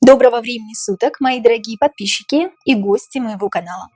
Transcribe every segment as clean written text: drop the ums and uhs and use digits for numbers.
Доброго времени суток, мои дорогие подписчики и гости моего канала.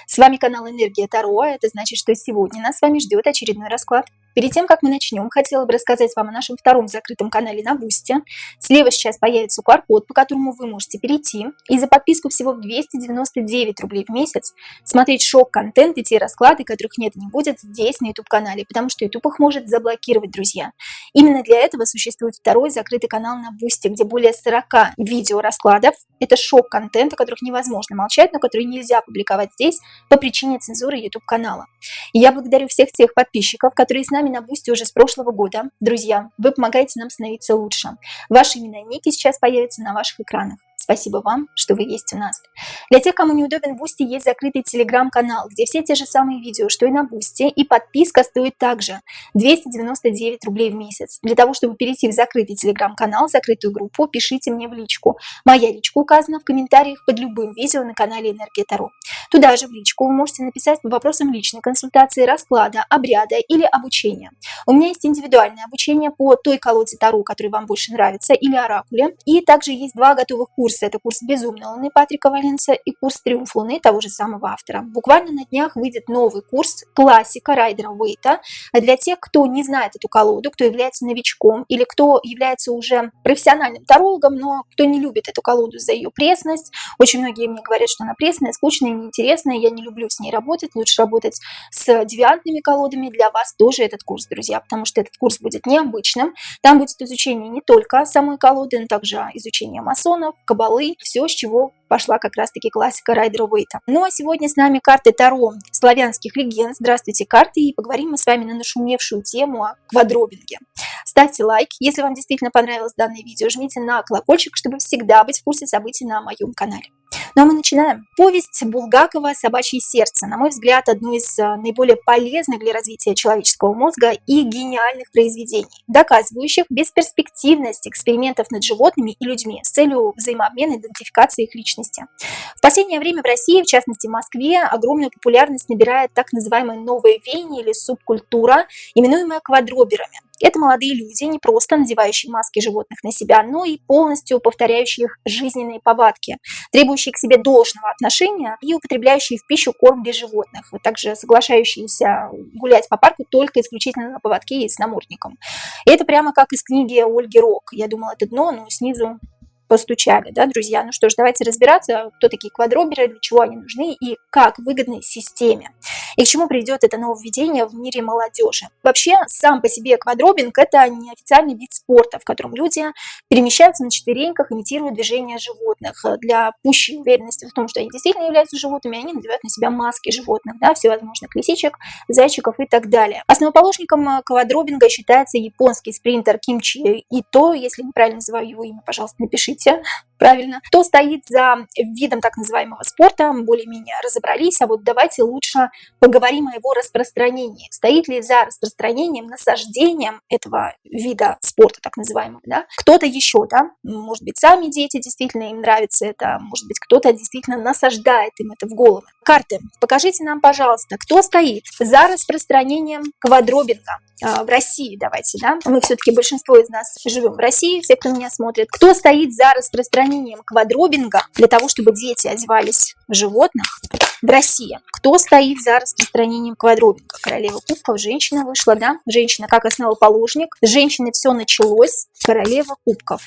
С вами канал Энергия Таро, это значит, что сегодня нас с вами ждет очередной расклад. Перед тем, как мы начнем, хотела бы рассказать вам о нашем втором закрытом канале на Бусти. Слева сейчас появится QR-код, по которому вы можете перейти и за подписку всего в 299 рублей в месяц смотреть шок-контент и те расклады, которых нет и не будет здесь на YouTube-канале, потому что YouTube их может заблокировать, друзья. Именно для этого существует второй закрытый канал на Бусти, где более 40 видеораскладов. Это шок-контент, о которых невозможно молчать, но который нельзя публиковать здесь по причине цензуры YouTube-канала. И я благодарю всех тех подписчиков, которые с нами на Бусти уже с прошлого года. Друзья, вы помогаете нам становиться лучше. Ваши имена и ники сейчас появятся на ваших экранах. Спасибо вам, что вы есть у нас. Для тех, кому неудобен Бусти, есть закрытый телеграм-канал, где все те же самые видео, что и на Бусти, и подписка стоит также 299 рублей в месяц. Для того, чтобы перейти в закрытый телеграм-канал, закрытую группу, пишите мне в личку. Моя личка указана в комментариях под любым видео на канале Энергия Таро. Туда же в личку вы можете написать по вопросам личной консультации, расклада, обряда или обучения. У меня есть индивидуальное обучение по той колоде Таро, которая вам больше нравится, или оракуле. И также есть два готовых курса. Это курс «Безумной Луны» Патрика Валенса и курс «Триумф Луны» того же самого автора. Буквально на днях выйдет новый курс «Классика» Райдера Уэйта. Для тех, кто не знает эту колоду, кто является новичком или кто является уже профессиональным тарологом, но кто не любит эту колоду за ее пресность. Очень многие мне говорят, что она пресная, скучная, неинтересная. Я не люблю с ней работать. Лучше работать с девиантными колодами. Для вас тоже этот курс, друзья, потому что этот курс будет необычным. Там будет изучение не только самой колоды, но также изучение масонов, каббалы, все, с чего пошла как раз-таки классика Райдера Уэйта. Ну а сегодня с нами карты Таро славянских легенд. Здравствуйте, карты, и поговорим мы с вами на нашумевшую тему о квадробинге. Ставьте лайк, если вам действительно понравилось данное видео, жмите на колокольчик, чтобы всегда быть в курсе событий на моем канале. Ну а мы начинаем. Повесть Булгакова «Собачье сердце», на мой взгляд, одно из наиболее полезных для развития человеческого мозга и гениальных произведений, доказывающих бесперспективность экспериментов над животными и людьми с целью взаимообмена и идентификации их личности. В последнее время в России, в частности в Москве, огромную популярность набирает так называемое новое веяние или субкультура, именуемая квадроберами. Это молодые люди, не просто надевающие маски животных на себя, но и полностью повторяющие их жизненные повадки, требующие к себе должного отношения и употребляющие в пищу корм для животных, а также соглашающиеся гулять по парку только исключительно на поводке и с намордником. И это прямо как из книги Ольги Рок. Я думала, это дно, но снизу постучали, да, друзья? Ну что ж, давайте разбираться, кто такие квадроберы, для чего они нужны и как выгодны системе. И к чему приведет это нововведение в мире молодежи. Вообще, сам по себе квадробинг – это неофициальный вид спорта, в котором люди перемещаются на четвереньках, имитируя движения животных. Для пущей уверенности в том, что они действительно являются животными, они надевают на себя маски животных, да, всевозможных лисичек, зайчиков и так далее. Основоположником квадробинга считается японский спринтер Кимичи Ито. Если неправильно называю его имя, пожалуйста, напишите правильно. Кто стоит за видом так называемого спорта, более-менее разобрались, а вот давайте лучше поговорим о его распространении. Стоит ли за распространением, насаждением этого вида спорта так называемого, да? Кто-то еще, да? Может быть, сами дети действительно им нравится это, может быть, кто-то действительно насаждает им это в головы. Карты, покажите нам, пожалуйста, кто стоит за распространением квадробинга в России, давайте, да? Мы все-таки большинство из нас живем в России, все, кто меня смотрит. Кто стоит за распространением квадробинга для того, чтобы дети одевались в животных в России? Кто стоит за распространением квадробинга? Королева кубков, женщина вышла, да? Женщина как основоположник. С женщины все началось. Королева кубков.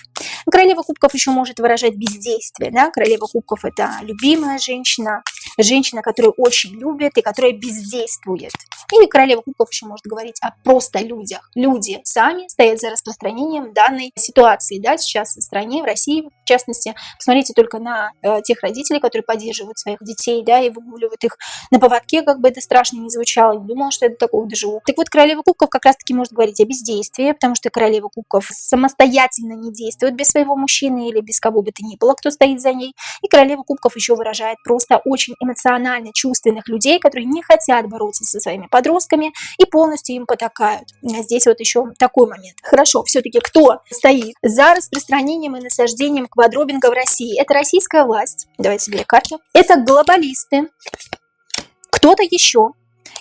Королева кубков еще может выражать бездействие, да? Королева кубков – это любимая женщина, женщина, которую очень любят и которая бездействует. И королева кубков еще может говорить о просто людях. Люди сами стоят за распространением данной ситуации, да, сейчас в стране, в России, в частности. Посмотрите только на тех родителей, которые поддерживают своих детей, да, и выгуливают их на поводке, как бы это страшно не звучало, не думала, что это такого доживу. Так вот, королева кубков как раз-таки может говорить о бездействии, потому что королева кубков самостоятельно не действует без своего мужчины или без кого бы то ни было, кто стоит за ней. И королева кубков еще выражает просто очень эмоционально чувственных людей, которые не хотят бороться со своими подростками и полностью им потакают. Здесь вот еще такой момент. Хорошо, все-таки кто стоит за распространением и насаждением квадробинга в России? Это российская власть. Давайте две карты. Это глобалисты. Кто-то еще.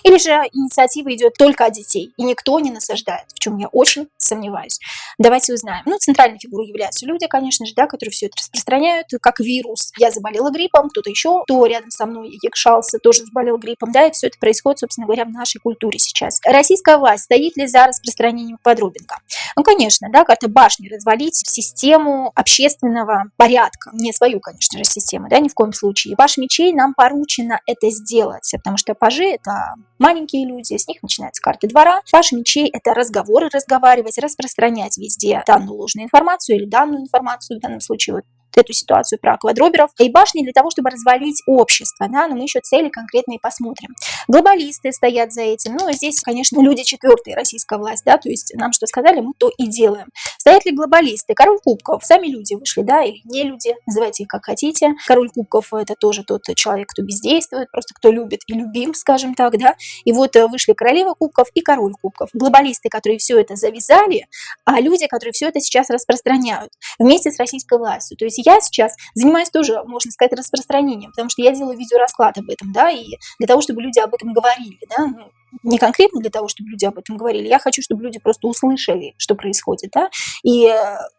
Или же инициатива идет только от детей, и никто не насаждает, в чем я очень сомневаюсь. Давайте узнаем. Ну, центральной фигурой являются люди, конечно же, да, которые все это распространяют, как вирус. Я заболела гриппом, кто-то еще, кто рядом со мной якшался, тоже заболел гриппом, да, и все это происходит, собственно говоря, в нашей культуре сейчас. Российская власть стоит ли за распространением квадробинга? Ну, конечно, да, как-то башни развалить в систему общественного порядка, не свою, конечно же, систему, да, ни в коем случае. Паж мечей нам поручено это сделать, потому что пажи – это маленькие люди, с них начинаются карты двора. Паж мечей – это разговоры, разговаривать, распространять везде данную ложную информацию или данную информацию, в данном случае вот эту ситуацию про квадроберов, и башни для того, чтобы развалить общество, да, но мы еще цели конкретные посмотрим. Глобалисты стоят за этим, ну, здесь, конечно, люди четвертые, российская власть, да, то есть нам что сказали, мы то и делаем. Стоят ли глобалисты? Король кубков, сами люди вышли, да, или не люди, называйте их как хотите. Король кубков – это тоже тот человек, кто бездействует, просто кто любит и любим, скажем так, да, и вот вышли королева кубков и король кубков. Глобалисты, которые все это завязали, а люди, которые все это сейчас распространяют вместе с российской властью, то есть я сейчас занимаюсь тоже, можно сказать, распространением, потому что я делаю видеорасклад об этом, да, и для того, чтобы люди об этом говорили, да, ну, не конкретно для того, чтобы люди об этом говорили, я хочу, чтобы люди просто услышали, что происходит, да, и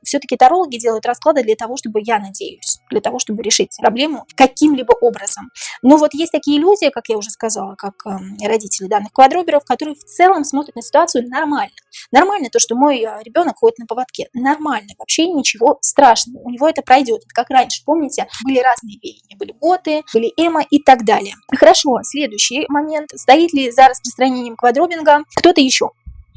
все-таки тарологи делают расклады для того, чтобы, я надеюсь, для того, чтобы решить проблему каким-либо образом. Но вот есть такие люди, как я уже сказала, как родители данных квадроберов, которые в целом смотрят на ситуацию нормально. Нормально то, что мой ребенок ходит на поводке, нормально, вообще ничего страшного, у него это пройдет. Это как раньше, помните, были разные веяния, были готы, были эмо и так далее. Хорошо, следующий момент, стоит ли за распространением квадробинга кто-то еще?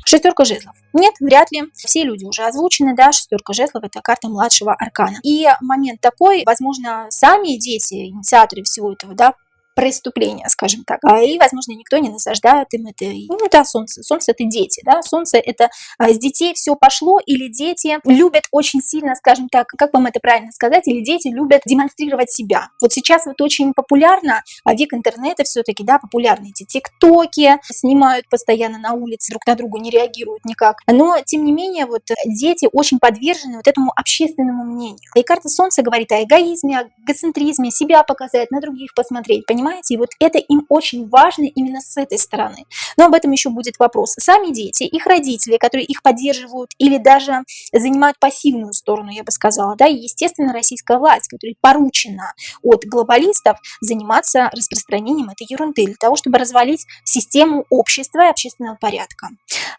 Шестерка жезлов. Нет, вряд ли. Все люди уже озвучены, да, шестерка жезлов – это карта младшего аркана. И момент такой, возможно, сами дети, инициаторы всего этого, да, преступления, скажем так. И, возможно, никто не насаждает им это. Ну, да, солнце. Солнце – это дети, да. Солнце – это с детей все пошло, или дети любят очень сильно, скажем так, как вам это правильно сказать, или дети любят демонстрировать себя. Вот сейчас вот очень популярно, век интернета все-таки, да, популярны эти тиктоки, снимают постоянно на улице, друг на друга не реагируют никак. Но, тем не менее, вот дети очень подвержены вот этому общественному мнению. И карта Солнца говорит о эгоизме, о эгоцентризме, себя показать, на других посмотреть, понимаете? И вот это им очень важно именно с этой стороны. Но об этом еще будет вопрос. Сами дети, их родители, которые их поддерживают или даже занимают пассивную сторону, я бы сказала, да, и, естественно, российская власть, которая поручена от глобалистов заниматься распространением этой ерунды для того, чтобы развалить систему общества и общественного порядка.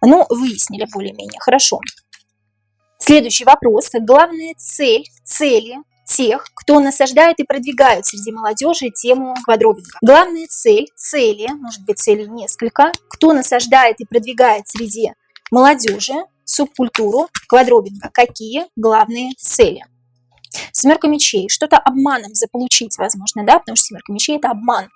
Ну, выяснили более-менее. Хорошо. Следующий вопрос. Главная цели тех, кто насаждает и продвигает среди молодежи тему квадробинга. Главная цели, может быть, целей несколько, кто насаждает и продвигает среди молодежи субкультуру квадробинга. Какие главные цели? Семерка мечей. Что-то обманом заполучить, возможно, да, потому что семерка мечей – это обман.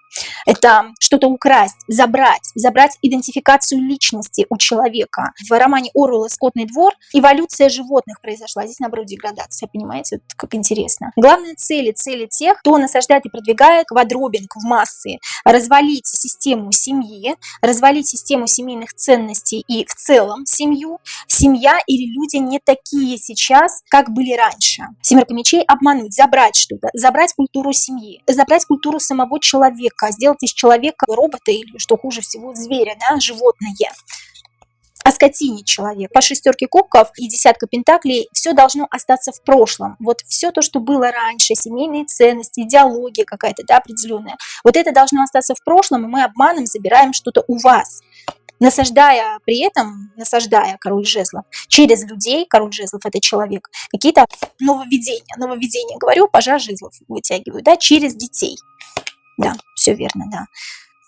Это что-то украсть, забрать идентификацию личности у человека. В романе Оруэлла «Скотный двор» эволюция животных произошла. Здесь, наоборот, деградация, понимаете, вот как интересно. Главные цели тех, кто насаждает и продвигает квадробинг в массы. Развалить систему семьи, развалить систему семейных ценностей и в целом семью. Семья или люди не такие сейчас, как были раньше. Семерка мечей – обмануть, забрать что-то, забрать культуру семьи, забрать культуру самого человека, сделать из человека робота или, что хуже всего, зверя, да, животное. Оскотинить человека. По шестерке кубков и десятка пентаклей все должно остаться в прошлом. Вот все то, что было раньше, семейные ценности, идеология какая-то, да, определенная, вот это должно остаться в прошлом, и мы обманом забираем что-то у вас. Насаждая при этом, король жезлов, через людей, король жезлов – это человек, какие-то нововведения, говорю, пажа жезлов вытягиваю, да, через детей. Да, все верно, да.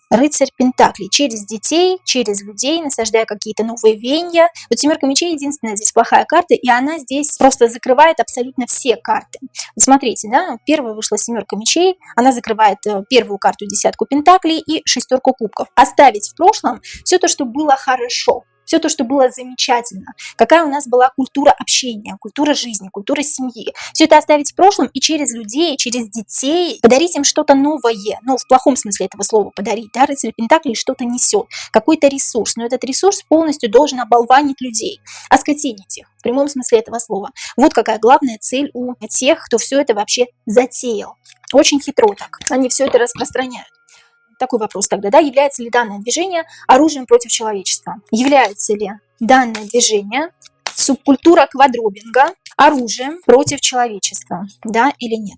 Рыцарь пентаклей. Через детей, через людей, насаждая какие-то новые веяния. Вот семерка мечей единственная здесь плохая карта, и она здесь просто закрывает абсолютно все карты. Вот смотрите, да, первая вышла семерка мечей, она закрывает первую карту, десятку пентаклей и шестерку кубков. Оставить в прошлом все то, что было хорошо. Все то, что было замечательно, какая у нас была культура общения, культура жизни, культура семьи. Все это оставить в прошлом и через людей, через детей подарить им что-то новое. Ну, в плохом смысле этого слова подарить, да, рыцарь пентаклей что-то несет, какой-то ресурс. Но этот ресурс полностью должен оболванить людей, оскотинить их, в прямом смысле этого слова. Вот какая главная цель у тех, кто все это вообще затеял. Очень хитро так, они все это распространяют. такой вопрос тогда, да, является ли данное движение оружием против человечества? Является ли данное движение, субкультура квадробинга, оружием против человечества, да или нет?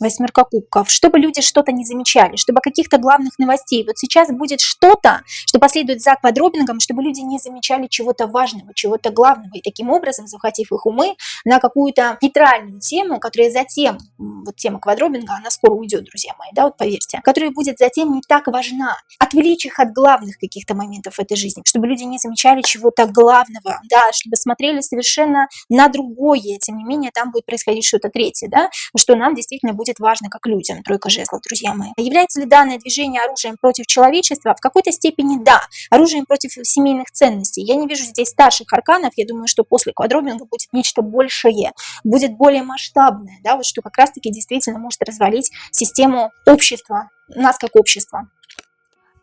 Восьмерка кубков. Чтобы люди что-то не замечали, чтобы каких-то главных новостей. Вот сейчас будет что-то, что последует за квадробингом, чтобы люди не замечали чего-то важного, чего-то главного. И таким образом, захватив их умы на какую-то нейтральную тему, которая затем, вот тема квадробинга, она скоро уйдет, друзья мои, да, вот поверьте, которая будет затем не так важна. Отвлечь их от главных каких-то моментов этой жизни, чтобы люди не замечали чего-то главного, да, чтобы смотрели совершенно на другое. Тем не менее, там будет происходить что-то третье, да, что нам действительно будет важно как людям. Тройка жезлов, друзья мои. Является ли данное движение оружием против человечества? В какой-то степени да. Оружием против семейных ценностей. Я не вижу здесь старших арканов. Я думаю, что после квадробинга будет нечто большее, будет более масштабное, да, вот что как раз-таки действительно может развалить систему общества, нас как общество.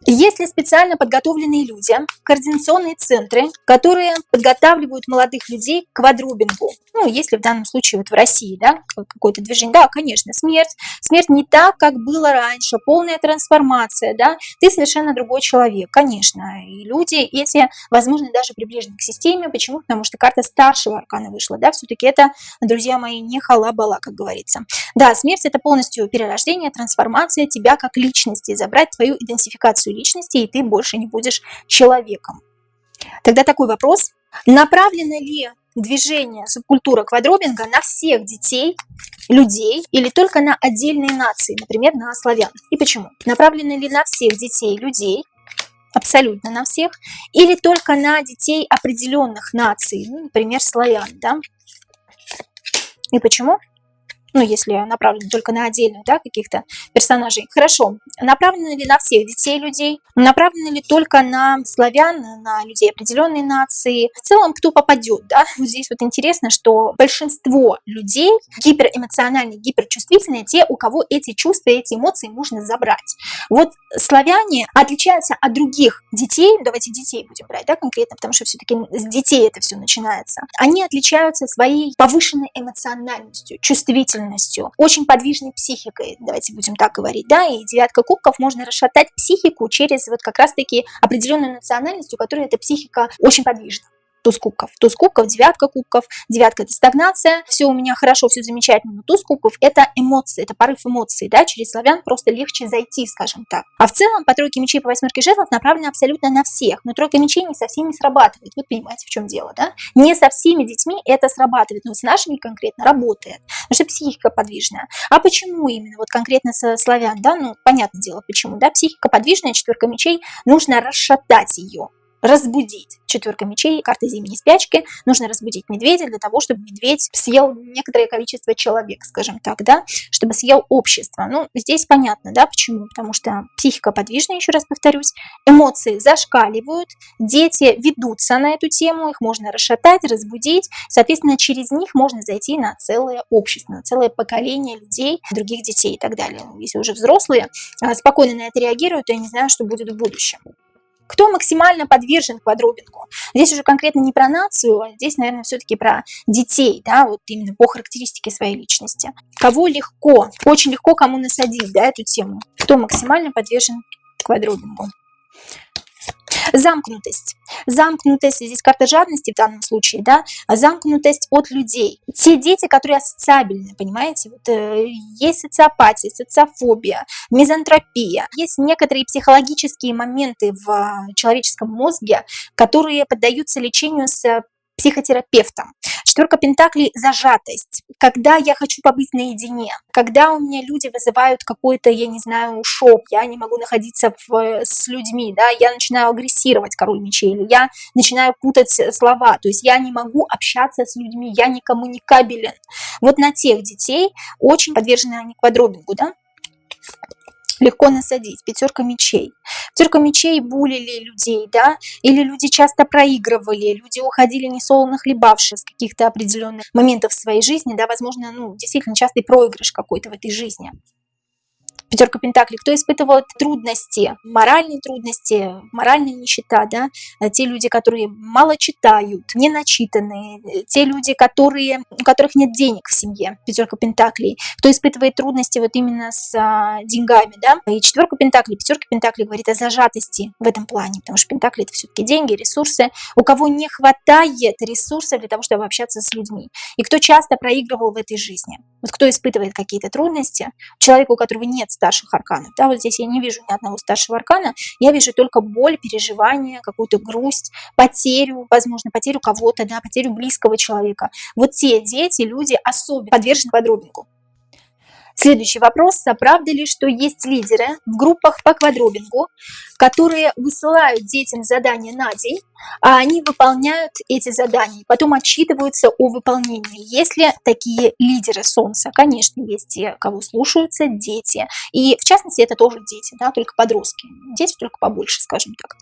Если специально подготовленные люди, координационные центры, которые подготавливают молодых людей к квадробингу, ну, если в данном случае вот в России, да, какое-то движение, да, конечно, смерть не так, как было раньше, полная трансформация, да, ты совершенно другой человек, конечно, и люди эти, возможно, даже приближены к системе, почему? Потому что карта старшего аркана вышла, да, все-таки это, друзья мои, не хала-бала, как говорится. Да, смерть – это полностью перерождение, трансформация тебя как личности, забрать твою идентификацию личности, и ты больше не будешь человеком. Тогда такой вопрос. Направлено ли движение субкультура квадробинга на всех детей, людей или только на отдельные нации, например, на славян? И почему? Направлено ли на всех детей, людей, абсолютно на всех, или только на детей определенных наций, ну, например, славян, да? И почему? Ну, если направлено только на отдельных, да, каких-то персонажей. Хорошо. Направлено ли на всех детей, людей? Направлено ли только на славян, на людей определенной нации? В целом, кто попадет, да? Вот здесь вот интересно, что большинство людей гиперэмоциональные, гиперчувствительные, те, у кого эти чувства, эти эмоции можно забрать. Вот славяне отличаются от других детей, давайте детей будем брать, да, конкретно, потому что все-таки с детей это все начинается. Они отличаются своей повышенной эмоциональностью, чувствительностью, очень подвижной психикой, давайте будем так говорить, да, и девятка кубков можно расшатать психику через вот как раз-таки определенную национальность, у которой эта психика очень подвижна. Туз кубков, девятка это стагнация, все у меня хорошо, все замечательно, но туз кубков это эмоции, это порыв эмоций, да, через славян просто легче зайти, скажем так. А в целом по тройке мечей, по восьмерке жезлов направлено абсолютно на всех, но тройка мечей не со всеми срабатывает, вот понимаете, в чем дело, да? Не со всеми детьми это срабатывает, но с нашими конкретно работает, потому что психика подвижная. А почему именно вот конкретно со славян, да, ну, понятное дело, почему, да, психика подвижная, четверка мечей, нужно расшатать ее. Разбудить. Четверка мечей, карта зимней спячки. Нужно разбудить медведя для того, чтобы медведь съел некоторое количество человек, скажем так, да, чтобы съел общество. Ну, здесь понятно, да, почему? Потому что психика подвижная, еще раз повторюсь, эмоции зашкаливают, дети ведутся на эту тему, их можно расшатать, разбудить, соответственно, через них можно зайти на целое общество, на целое поколение людей, других детей и так далее. Если уже взрослые спокойно на это реагируют, то я не знаю, что будет в будущем. Кто максимально подвержен квадробингу? Здесь уже конкретно не про нацию, а здесь, наверное, все-таки про детей, да, вот именно по характеристике своей личности. Кого легко, очень легко кому насадить, да, эту тему. Кто максимально подвержен квадробингу? Замкнутость. Замкнутость, здесь карта жадности в данном случае, да, замкнутость от людей. Те дети, которые асоциабельны, понимаете, вот, есть социопатия, социофобия, мизантропия. Есть некоторые психологические моменты в человеческом мозге, которые поддаются лечению с психотерапевтом. Четверка пентаклей – зажатость. Когда я хочу побыть наедине, когда у меня люди вызывают какой-то, я не знаю, шок, я не могу находиться с людьми, да, я начинаю агрессировать, король мечей, или я начинаю путать слова, то есть я не могу общаться с людьми, я не коммуникабелен. Вот на тех детей очень подвержены они квадробингу, да. Легко насадить. Пятерка мечей. Пятерка мечей булили людей, да, или люди часто проигрывали, люди уходили несолоно хлебавши с каких-то определенных моментов в своей жизни, да, возможно, ну, действительно частый проигрыш какой-то в этой жизни. Пятерка пентаклей. Кто испытывает трудности, моральная нищета, да, те люди, которые мало читают, не начитанные, те люди, у которых нет денег в семье, пятерка пентаклей. Кто испытывает трудности вот именно с деньгами, да, и пятерка пентаклей говорит о зажатости в этом плане, потому что пентакли это все-таки деньги, ресурсы, у кого не хватает ресурсов для того, чтобы общаться с людьми, и кто часто проигрывал в этой жизни. Вот кто испытывает какие-то трудности, человек, у которого нет старших арканов, да, вот здесь я не вижу ни одного старшего аркана, я вижу только боль, переживание, какую-то грусть, потерю, возможно, потерю кого-то, да, потерю близкого человека. Вот те дети, люди особенно подвержены квадробингу. Следующий вопрос. Правда ли, что есть лидеры в группах по квадробингу, которые высылают детям задания на день, а они выполняют эти задания, потом отчитываются о выполнении? Есть ли такие лидеры Солнца? Конечно, есть те, кого слушаются, дети. И в частности, это тоже дети, да, только подростки. Дети только побольше, скажем так.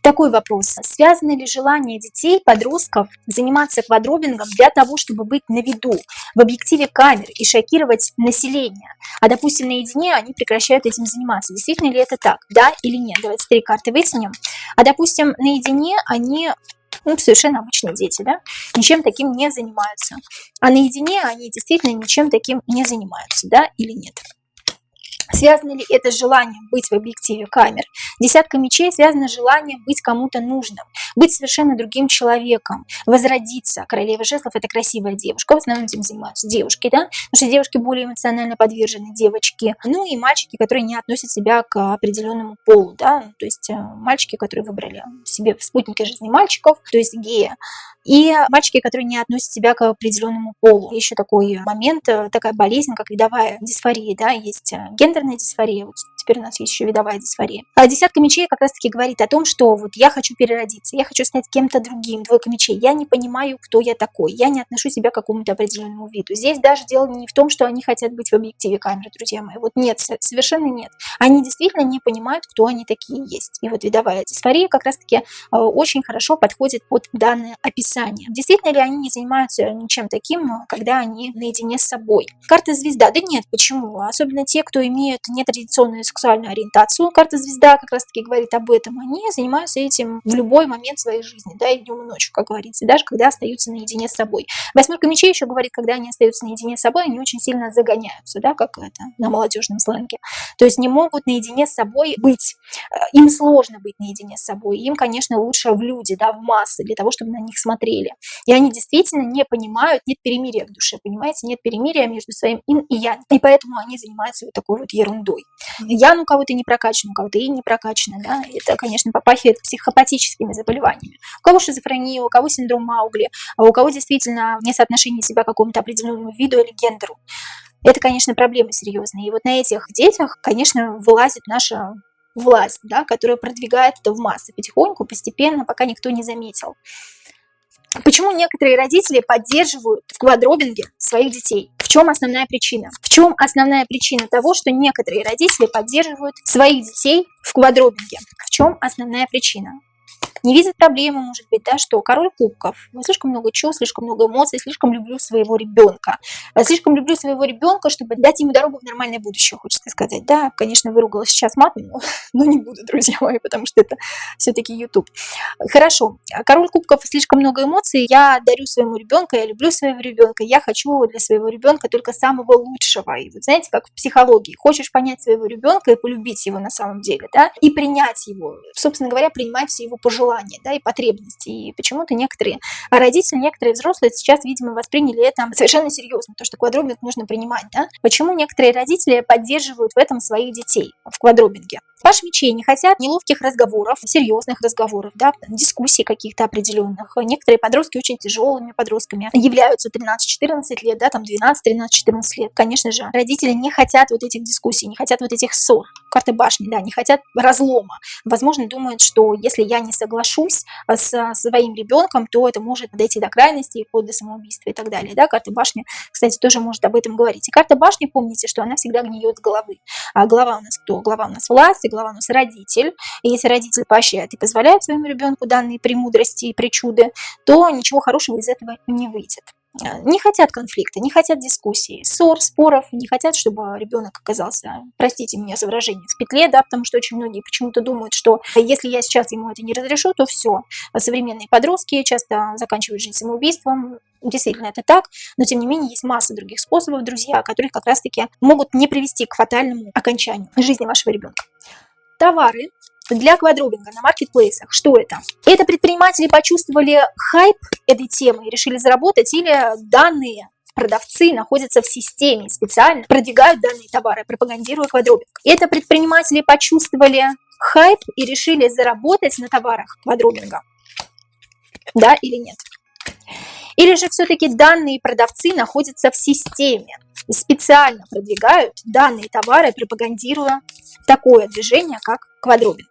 Такой вопрос. Связано ли желание детей, подростков заниматься квадробингом для того, чтобы быть на виду, в объективе камер и шокировать население? А, допустим, наедине они прекращают этим заниматься. Действительно ли это так? Да или нет? Давайте 3 карты вытянем. А, допустим, наедине они совершенно обычные дети, да, ничем таким не занимаются. А наедине они действительно ничем таким не занимаются, да или нет? Связано ли это с желанием быть в объективе камер? Десятка мечей связано с желанием быть кому-то нужным, быть совершенно другим человеком, возродиться. Королева жезлов – это красивая девушка, в основном этим занимаются девушки, да, потому что девушки более эмоционально подвержены, девочки. Ну и мальчики, которые не относят себя к определенному полу, да, то есть мальчики, которые выбрали себе в спутнике жизни мальчиков, то есть гея. И мальчики, которые не относят себя к определенному полу. Еще такой момент, такая болезнь, как видовая дисфория, да, есть гендерная дисфория, вот теперь у нас есть еще видовая дисфория. А десятка мечей как раз-таки говорит о том, что вот я хочу переродиться, я хочу стать кем-то другим. Двойка мечей, я не понимаю, кто я такой, я не отношу себя к какому-то определенному виду. Здесь даже дело не в том, что они хотят быть в объективе камеры, друзья мои. Вот нет, совершенно нет. Они действительно не понимают, кто они такие есть. И вот видовая дисфория как раз-таки очень хорошо подходит под данное описание. Действительно ли они не занимаются ничем таким, когда они наедине с собой? Карта звезда. Да нет, почему? Особенно те, кто имеют нетрадиционную сексуальную ориентацию. Карта звезда как раз-таки говорит об этом. Они занимаются этим в любой момент своей жизни, да, и днем, и ночью, как говорится, даже когда остаются наедине с собой. Восьмерка мечей еще говорит, когда они остаются наедине с собой, они очень сильно загоняются, да, как это на молодежном сленге. То есть не могут наедине с собой быть. Им сложно быть наедине с собой. Им, конечно, лучше в люди, да, в массы, для того, чтобы на них смотреть. И они действительно не понимают, нет перемирия в душе, понимаете, нет перемирия между своим инь и ян. И поэтому они занимаются вот такой вот ерундой. Ян у кого-то не прокачан, у кого-то инь не прокачана, да, это, конечно, попахивает психопатическими заболеваниями. У кого шизофрения, у кого синдром Маугли, а у кого действительно несоотношение себя к какому-то определенному виду или гендеру. Это, конечно, проблемы серьезные. И вот на этих детях, конечно, вылазит наша власть, да, которая продвигает это в массы потихоньку, постепенно, пока никто не заметил. Почему некоторые родители поддерживают в квадробинге своих детей? В чем основная причина? В чем основная причина того, что некоторые родители поддерживают своих детей в квадробинге? В чем основная причина? Не видят проблемы, может быть, да, что король кубков. Слишком много чувств, слишком много эмоций, слишком люблю своего ребенка. Слишком люблю своего ребенка, чтобы дать ему дорогу в нормальное будущее, хочется сказать. Да, конечно, выругалась сейчас матом, но не буду, друзья мои, потому что это все-таки YouTube. Хорошо. Король кубков, слишком много эмоций. Я дарю своему ребенку, я люблю своего ребенка, я хочу для своего ребенка только самого лучшего. И вот знаете, как в психологии. Хочешь понять своего ребенка и полюбить его на самом деле, да, и принять его. Собственно говоря, принимать все его пожелания, да, и потребности. И почему-то некоторые родители, некоторые взрослые сейчас, видимо, восприняли это совершенно серьезно, то, что квадробинг нужно принимать, да. Почему некоторые родители поддерживают в этом своих детей в квадробинге? Паш мечей не хотят неловких разговоров, серьезных разговоров, да, дискуссий каких-то определенных. Некоторые подростки очень тяжелыми подростками являются 13-14 лет, да, там 12-13-14 лет. Конечно же, родители не хотят вот этих дискуссий, не хотят вот этих ссор. Карты башни, да, не хотят разлома. Возможно, думают, что если я не соглашусь со своим ребенком, то это может дойти до крайности, вплоть до самоубийства и так далее. Да, карта башни, кстати, тоже может об этом говорить. И карта башни, помните, что она всегда гниет с головы. А голова у нас кто? Голова у нас власть, и голова у нас родитель. И если родитель поощряет и позволяет своему ребенку данные премудрости и причуды, то ничего хорошего из этого не выйдет. не хотят конфликта, не хотят дискуссий, ссор, споров, не хотят, чтобы ребенок оказался, простите меня за выражение, в петле, да, потому что очень многие почему-то думают, что если я сейчас ему это не разрешу, то все. Современные подростки часто заканчивают жизнь самоубийством. Действительно, это так, но тем не менее есть масса других способов, друзья, которые как раз-таки могут не привести к фатальному окончанию жизни вашего ребенка. Товары для квадробинга на маркетплейсах. Что это? Это предприниматели почувствовали хайп этой темы и решили заработать, или данные продавцы находятся в системе и специально продвигают данные товары, пропагандируя квадробинг. Это предприниматели почувствовали хайп и решили заработать на товарах квадробинга. Да или нет? Или же все-таки данные продавцы находятся в системе и специально продвигают данные товары, пропагандируя такое движение, как квадробинг.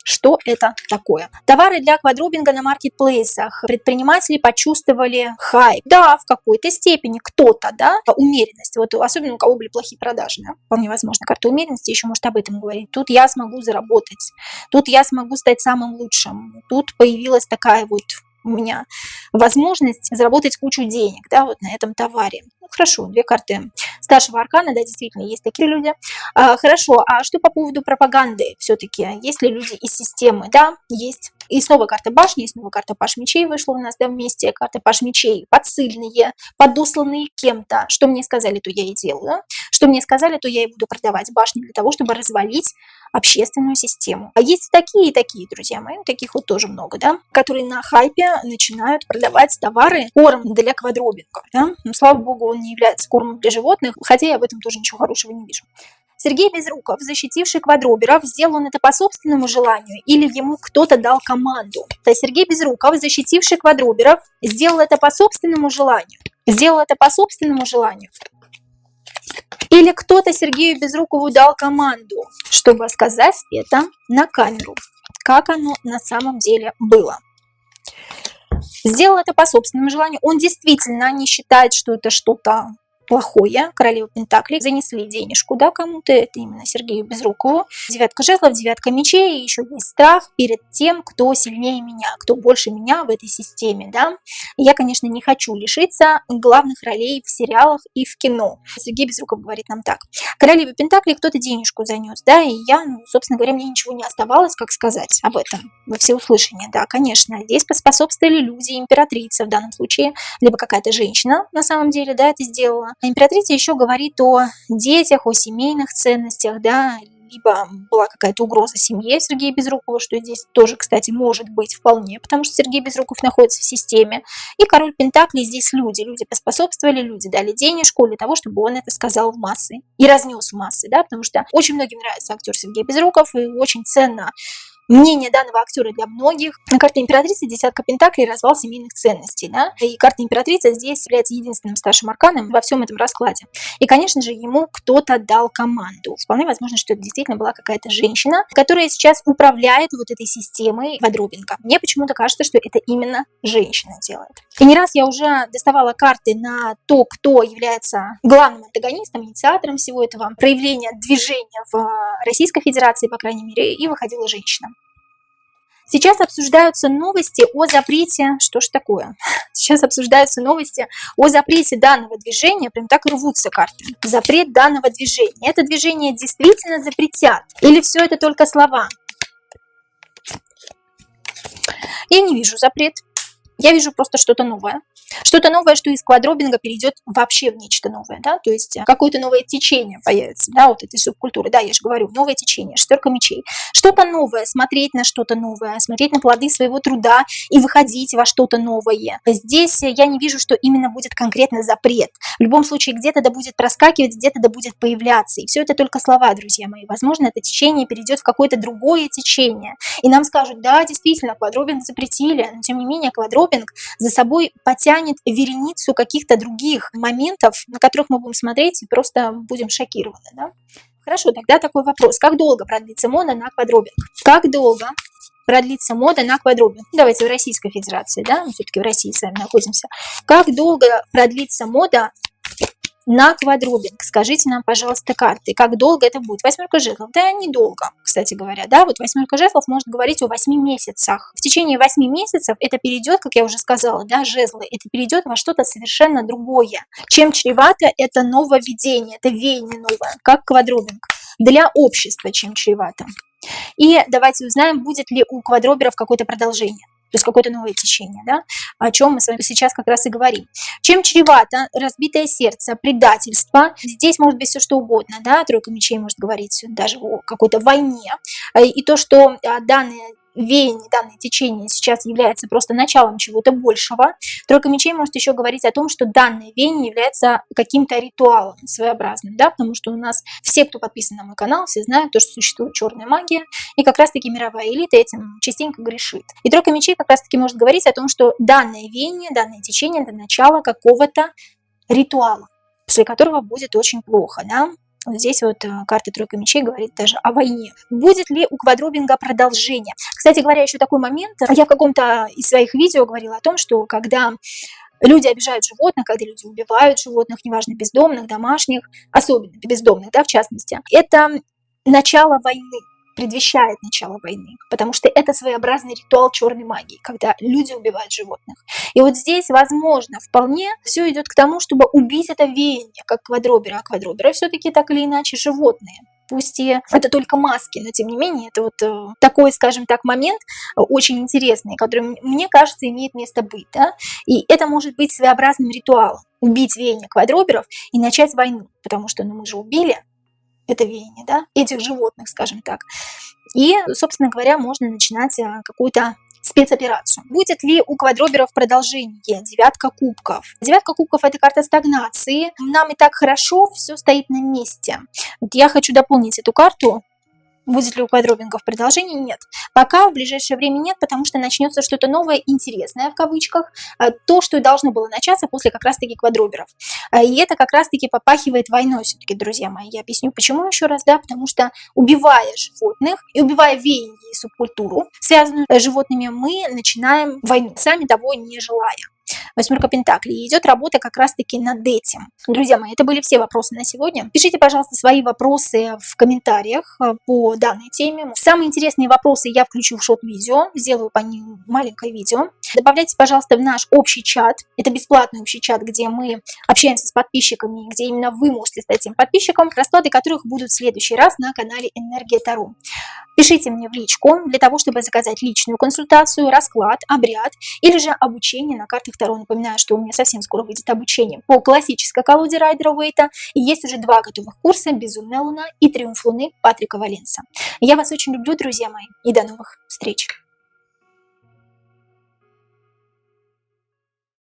Что это такое? Товары для квадробинга на маркетплейсах. Предприниматели почувствовали хайп. Да, в какой-то степени кто-то, да, умеренность. Вот особенно у кого были плохие продажи, да, вполне возможно, карта умеренности еще может об этом говорить. Тут я смогу заработать, тут я смогу стать самым лучшим. Тут появилась такая вот у меня возможность заработать кучу денег, да, вот на этом товаре. Ну, хорошо, 2 карты старшего аркана, да, действительно, есть такие люди. Хорошо, а что по поводу пропаганды все-таки? Есть ли люди из системы? Да, есть. И снова карта башни, и снова карта паш мечей вышла у нас, да, вместе. Карта паш мечей, подсыльные, подосланные кем-то. Что мне сказали, то я и делаю. Что мне сказали, то я и буду продавать башни для того, чтобы развалить общественную систему. А есть и такие, друзья мои, таких вот тоже много, да, которые на хайпе начинают продавать товары, корм для квадробинга, да. Но, слава богу, он не является кормом для животных, хотя я в этом тоже ничего хорошего не вижу. Сергей Безруков, защитивший квадроберов, сделал он это по собственному желанию или ему кто-то дал команду? То есть Сергей Безруков, защитивший квадроберов, сделал это по собственному желанию. Сделал это по собственному желанию. Или кто-то Сергею Безрукову дал команду, чтобы сказать это на камеру, как оно на самом деле было. Сделал это по собственному желанию. Он действительно не считает, что это что-то плохое. Королева Пентаклей. Занесли денежку, да, кому-то. Это именно Сергею Безрукову. 9 жезлов, 9 мечей. И еще есть страх перед тем, кто сильнее меня, кто больше меня в этой системе, да. И я, конечно, не хочу лишиться главных ролей в сериалах и в кино. Сергей Безруков говорит нам так. Королева Пентаклей кто-то денежку занес, да, и я, собственно говоря, мне ничего не оставалось, как сказать об этом во всеуслышание, да, конечно. Здесь поспособствовали люди, императрица в данном случае, либо какая-то женщина на самом деле, да, это сделала. А императрица еще говорит о детях, о семейных ценностях, да, либо была какая-то угроза семье Сергея Безрукова, что здесь тоже, кстати, может быть вполне, потому что Сергей Безруков находится в системе. И король Пентаклей здесь люди поспособствовали, люди дали денежку для того, чтобы он это сказал в массы и разнес в массы, да, потому что очень многим нравится актер Сергей Безруков и очень ценно мнение данного актера для многих. Карта императрицы, 10 пентаклей, развал семейных ценностей, да, и карта императрицы здесь является единственным старшим арканом во всем этом раскладе. И, конечно же, ему кто-то дал команду. Вполне возможно, что это действительно была какая-то женщина, которая сейчас управляет вот этой системой квадробинга. Мне почему-то кажется, что это именно женщина делает. И не раз я уже доставала карты на то, кто является главным антагонистом, инициатором всего этого проявления движения в Российской Федерации, по крайней мере, и выходила женщина. Сейчас обсуждаются новости о запрете, что ж такое? Сейчас обсуждаются новости о запрете данного движения, прям так и рвутся карты. Запрет данного движения. Это движение действительно запретят? Или все это только слова? Я не вижу запрет. Я вижу просто что-то новое. Что-то новое, что из квадробинга перейдет вообще в нечто новое, да, то есть какое-то новое течение появится, да, вот этой субкультуры, да, я же говорю, новое течение, 4 мечей, что-то новое, смотреть на что-то новое, смотреть на плоды своего труда и выходить во что-то новое. Здесь я не вижу, что именно будет конкретно запрет. В любом случае, где-то да будет проскакивать, где-то да будет появляться, и все это только слова, друзья мои. Возможно, это течение перейдет в какое-то другое течение, и нам скажут, да, действительно, квадробинг запретили, но тем не менее квадробинг за собой потянет вереницу каких-то других моментов, на которых мы будем смотреть и просто будем шокированы, да? Хорошо, тогда такой вопрос. Как долго продлится мода на квадробинг? Как долго продлится мода на квадробинг? Давайте в Российской Федерации, да? Мы все-таки в России с вами находимся. Как долго продлится мода на квадробинг. Скажите нам, пожалуйста, карты, как долго это будет? Восьмерка жезлов, да, недолго, кстати говоря, да, вот восьмерка жезлов может говорить о 8 месяцах. В течение 8 месяцев это перейдет, как я уже сказала, да, жезлы, это перейдет во что-то совершенно другое. Чем чревато это нововведение, это веяние новое, как квадробинг. Для общества чем чревато. И давайте узнаем, будет ли у квадроберов какое-то продолжение. То есть какое-то новое течение, да, о чем мы с вами сейчас как раз и говорим. Чем чревато разбитое сердце, предательство, здесь может быть все что угодно, да, тройка мечей может говорить даже о какой-то войне, и то, что данное веяние, данное течение сейчас является просто началом чего-то большего. Тройка мечей может еще говорить о том, что данное веяние является каким-то ритуалом своеобразным, да, потому что у нас все, кто подписан на мой канал, все знают, то, что существует черная магия, и как раз-таки мировая элита этим частенько грешит. И тройка мечей как раз-таки может говорить о том, что данное веяние, данное течение – это начало какого-то ритуала, после которого будет очень плохо, да. Вот здесь вот карта тройка мечей говорит даже о войне. Будет ли у квадробинга продолжение? Кстати говоря, еще такой момент. Я в каком-то из своих видео говорила о том, что когда люди обижают животных, когда люди убивают животных, неважно, бездомных, домашних, особенно бездомных, да, в частности, это начало войны, предвещает начало войны, потому что это своеобразный ритуал черной магии, когда люди убивают животных. И вот здесь, возможно, вполне все идет к тому, чтобы убить это веяние, как квадроберы, а квадроберы все-таки так или иначе животные. Пусть и это только маски, но тем не менее это вот такой, скажем так, момент очень интересный, который, мне кажется, имеет место быть. Да? И это может быть своеобразным ритуалом. Убить веяние квадроберов и начать войну, потому что мы же убили это веяние, да, этих животных, скажем так. И, собственно говоря, можно начинать какую-то спецоперацию. Будет ли у квадроберов продолжение? Девятка кубков. Девятка кубков – это карта стагнации. Нам и так хорошо, все стоит на месте. Вот я хочу дополнить эту карту. Будет ли у квадробингов продолжение? Нет. Пока в ближайшее время нет, потому что начнется что-то новое, интересное в кавычках, то, что и должно было начаться после как раз-таки квадроберов. И это как раз-таки попахивает войной все-таки, друзья мои. Я объясню, почему еще раз, да, потому что убивая животных и убивая веяние и субкультуру, связанную с животными, мы начинаем войну, сами того не желая. Восьмерка пентаклей. Идет работа как раз-таки над этим. Друзья мои, это были все вопросы на сегодня. Пишите, пожалуйста, свои вопросы в комментариях по данной теме. Самые интересные вопросы я включу в шорт-видео, сделаю по ним маленькое видео. Добавляйте, пожалуйста, в наш общий чат. Это бесплатный общий чат, где мы общаемся с подписчиками, где именно вы можете стать тем подписчиком, расклады которых будут в следующий раз на канале Энергия Таро. Пишите мне в личку для того, чтобы заказать личную консультацию, расклад, обряд или же обучение на картах Таро. Напоминаю, что у меня совсем скоро выйдет обучение по классической колоде Райдера Уэйта. И есть уже 2 готовых курса «Безумная луна» и «Триумф луны» Патрика Валенса. Я вас очень люблю, друзья мои, и до новых встреч!